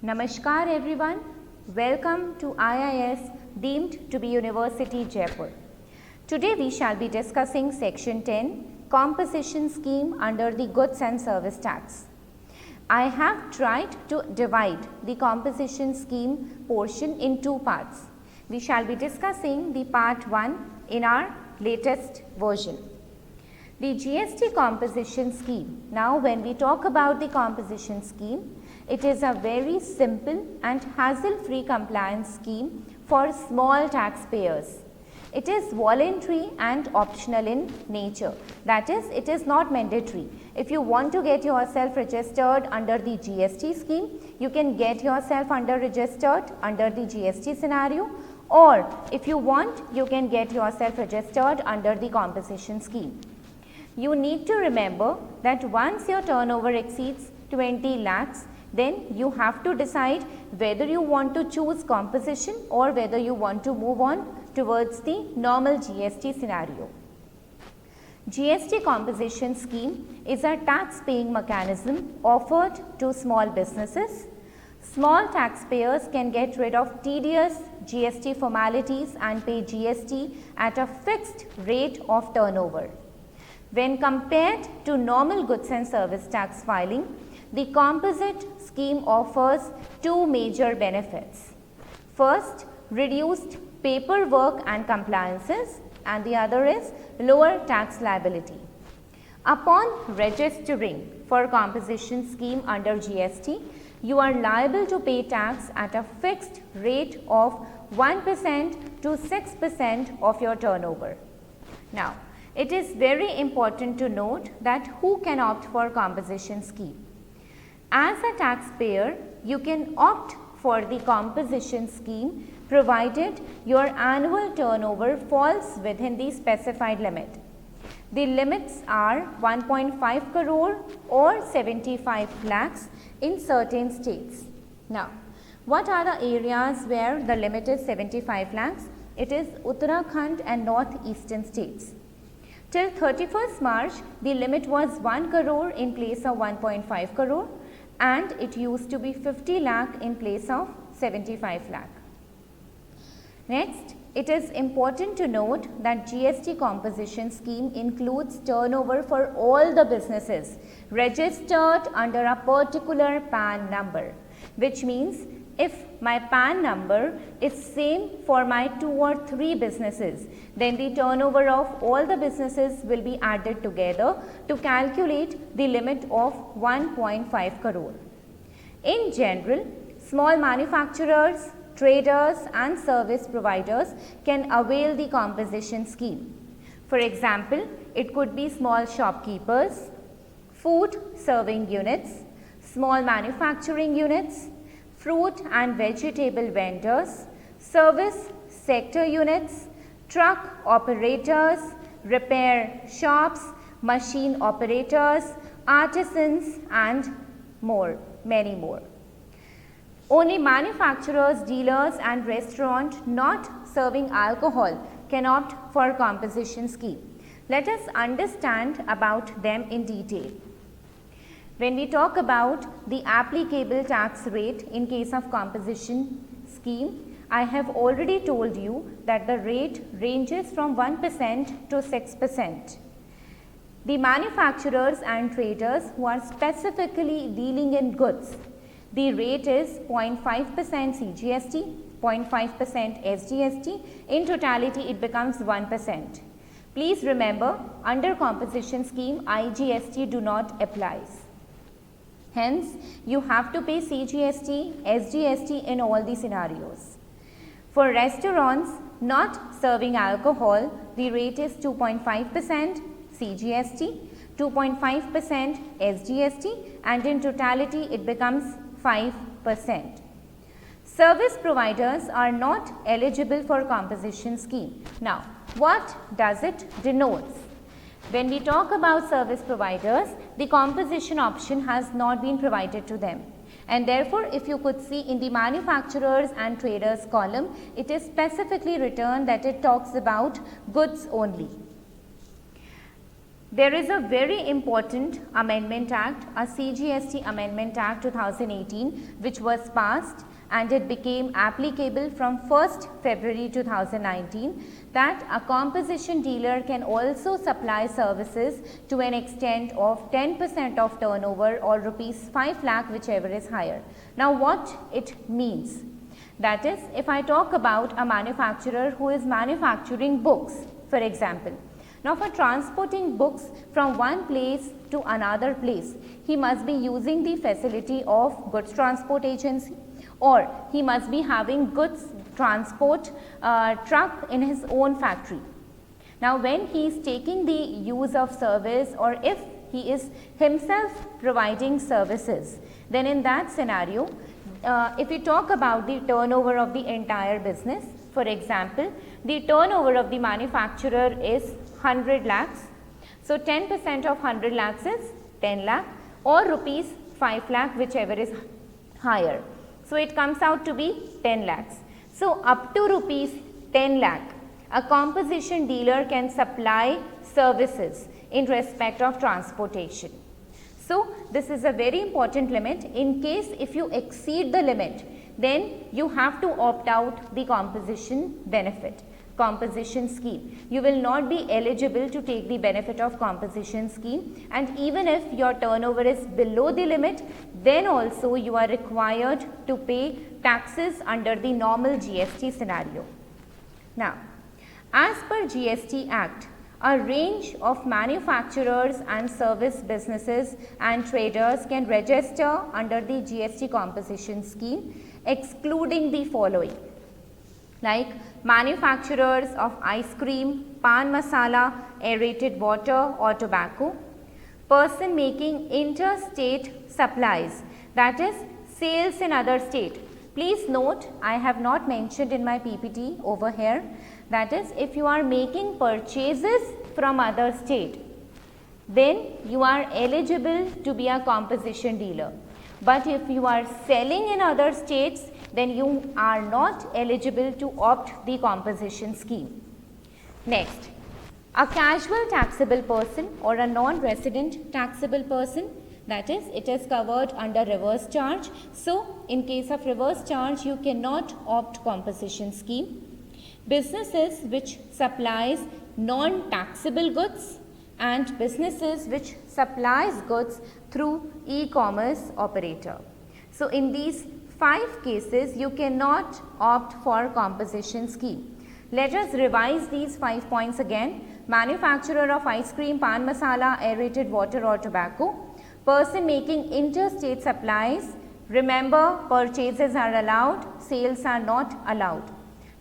Namaskar everyone, welcome to IIS deemed to be University Jaipur. Today we shall be discussing section 10 composition scheme under the goods and service tax. I have tried to divide the composition scheme portion in two parts. We shall be discussing the part 1 in our latest version. The GST composition scheme. Now when we talk about the composition scheme, it is a very simple and hassle-free compliance scheme for small taxpayers. It is voluntary and optional in nature. That is, it is not mandatory. If you want to get yourself registered under the GST scheme, you can get yourself registered under the GST scenario, or if you want, you can get yourself registered under the composition scheme. You need to remember that once your turnover exceeds 20 lakhs, then you have to decide whether you want to choose composition or whether you want to move on towards the normal GST scenario. GST composition scheme is a tax paying mechanism offered to small businesses. Small taxpayers can get rid of tedious GST formalities and pay GST at a fixed rate of turnover. When compared to normal goods and service tax filing, the composite scheme offers two major benefits. First, reduced paperwork and compliances, and the other is lower tax liability. Upon registering for composition scheme under GST, you are liable to pay tax at a fixed rate of 1% to 6% of your turnover. Now, it is very important to note that who can opt for composition scheme. As a taxpayer, you can opt for the composition scheme provided your annual turnover falls within the specified limit. The limits are 1.5 crore or 75 lakhs in certain states. Now, what are the areas where the limit is 75 lakhs? It is Uttarakhand and northeastern states. Till 31st March, the limit was 1 crore in place of 1.5 crore. And it used to be 50 lakh in place of 75 lakh. Next, it is important to note that GST composition scheme includes turnover for all the businesses registered under a particular PAN number, which means if my PAN number is same for my 2 or 3 businesses, then the turnover of all the businesses will be added together to calculate the limit of 1.5 crore. In general, small manufacturers, traders and service providers can avail the composition scheme. For example, it could be small shopkeepers, food serving units, small manufacturing units, fruit and vegetable vendors, service sector units, truck operators, repair shops, machine operators, artisans and many more. Only manufacturers, dealers and restaurants not serving alcohol can opt for composition scheme. Let us understand about them in detail. When we talk about the applicable tax rate in case of composition scheme, I have already told you that the rate ranges from 1% to 6%. The manufacturers and traders who are specifically dealing in goods, the rate is 0.5% CGST, 0.5% SGST. In totality, it becomes 1%. Please remember, under composition scheme, IGST do not apply. Hence, you have to pay CGST, SGST in all the scenarios. For restaurants not serving alcohol, the rate is 2.5% CGST, 2.5% SGST, and in totality it becomes 5%. Service providers are not eligible for composition scheme. Now, what does it denote? When we talk about service providers, the composition option has not been provided to them. And therefore, if you could see in the manufacturers and traders column, it is specifically written that it talks about goods only. There is a very important Amendment Act, a CGST Amendment Act 2018, which was passed and it became applicable from 1st February 2019, that a composition dealer can also supply services to an extent of 10% of turnover or rupees 5 lakh, whichever is higher. Now what it means? That is, if I talk about a manufacturer who is manufacturing books, for example. Now for transporting books from one place to another place, he must be using the facility of goods transport agency, or he must be having goods transport truck in his own factory. Now when he is taking the use of service, or if he is himself providing services, then in that scenario, if we talk about the turnover of the entire business, for example, the turnover of the manufacturer is 100 lakhs. So 10% of 100 lakhs is 10 lakh, or rupees 5 lakh, whichever is higher. So it comes out to be 10 lakhs. So up to rupees 10 lakh, a composition dealer can supply services in respect of transportation. So this is a very important limit. In case if you exceed the limit, then you have to opt out the composition benefit, composition scheme. You will not be eligible to take the benefit of composition scheme, and even if your turnover is below the limit, then also you are required to pay taxes under the normal GST scenario. Now, as per GST Act, a range of manufacturers and service businesses and traders can register under the GST composition scheme, excluding the following, like manufacturers of ice cream, pan masala, aerated water or tobacco, person making interstate supplies, that is sales in other state. Please note, I have not mentioned in my PPT over here, that is, if you are making purchases from other state, then you are eligible to be a composition dealer. But if you are selling in other states, then you are not eligible to opt the composition scheme. Next, a casual taxable person or a non-resident taxable person, that is, it is covered under reverse charge. So in case of reverse charge, you cannot opt composition scheme. Businesses which supplies non-taxable goods and businesses which supplies goods through e-commerce operator. So in these 5 cases, you cannot opt for composition scheme. Let us revise these 5 points again. Manufacturer of ice cream, pan masala, aerated water or tobacco. Person making interstate supplies. Remember, purchases are allowed, sales are not allowed.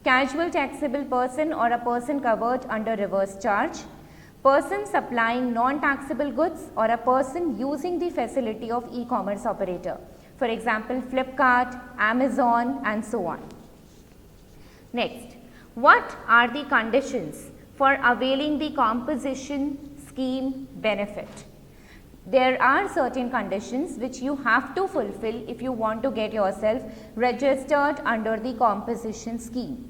Casual taxable person or a person covered under reverse charge. Person supplying non-taxable goods or a person using the facility of e-commerce operator. For example, Flipkart, Amazon and so on. Next, what are the conditions for availing the composition scheme benefit? There are certain conditions which you have to fulfill if you want to get yourself registered under the composition scheme.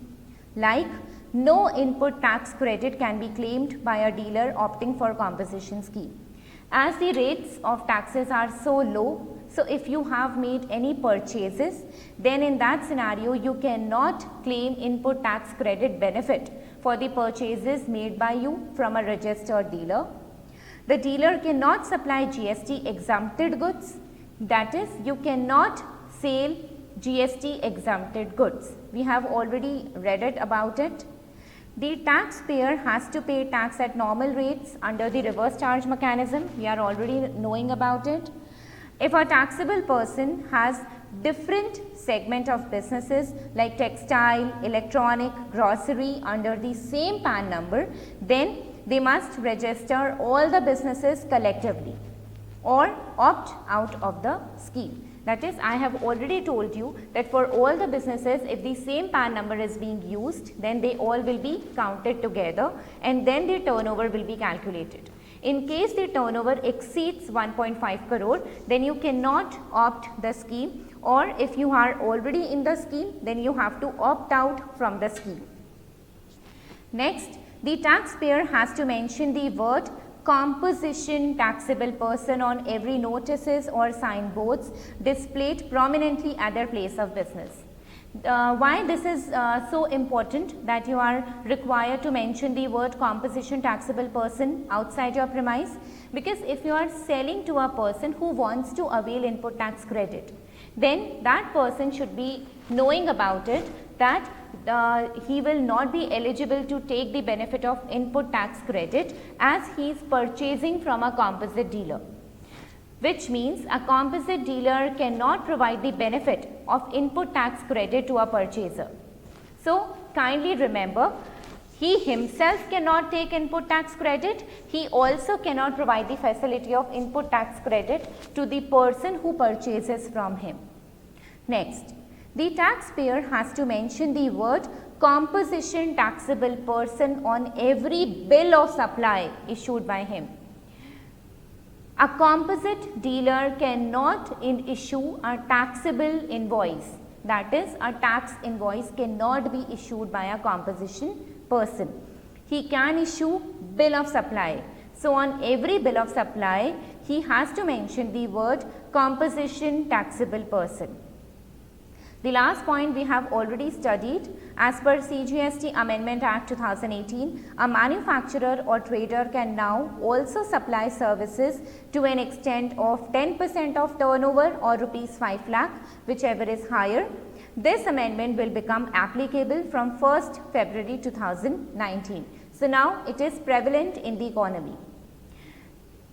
Like, no input tax credit can be claimed by a dealer opting for composition scheme. As the rates of taxes are so low, so if you have made any purchases, then in that scenario you cannot claim input tax credit benefit for the purchases made by you from a registered dealer. The dealer cannot supply GST exempted goods, that is, you cannot sell GST exempted goods. We have already read it about it. The taxpayer has to pay tax at normal rates under the reverse charge mechanism. We are already knowing about it. If a taxable person has different segment of businesses like textile, electronic, grocery under the same PAN number, then they must register all the businesses collectively or opt out of the scheme. That is, I have already told you that for all the businesses, if the same PAN number is being used, then they all will be counted together and then the turnover will be calculated. In case the turnover exceeds 1.5 crore, then you cannot opt the scheme, or if you are already in the scheme, then you have to opt out from the scheme. Next, the taxpayer has to mention the word composition taxable person on every notices or signboards displayed prominently at their place of business. Why this is so important that you are required to mention the word composition taxable person outside your premise? Because if you are selling to a person who wants to avail input tax credit, then that person should be knowing about it, that he will not be eligible to take the benefit of input tax credit as he is purchasing from a composite dealer, which means a composite dealer cannot provide the benefit of input tax credit to a purchaser. So, kindly remember, he himself cannot take input tax credit, he also cannot provide the facility of input tax credit to the person who purchases from him. Next, the taxpayer has to mention the word composition taxable person on every bill of supply issued by him. A composite dealer cannot issue a taxable invoice, that is, a tax invoice cannot be issued by a composition person. He can issue bill of supply. So, on every bill of supply, he has to mention the word composition taxable person. The last point we have already studied. As per CGST Amendment Act 2018, a manufacturer or trader can now also supply services to an extent of 10% of turnover or rupees 5 lakh, whichever is higher. This amendment will become applicable from 1st February 2019. So, now it is prevalent in the economy.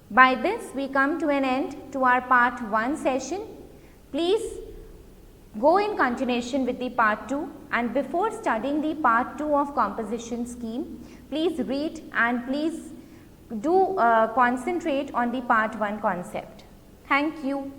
By this, we come to an end to our part 1 session. Please go in continuation with the part 2, and before studying the part 2 of composition scheme, please read and please do concentrate on the part 1 concept. Thank you.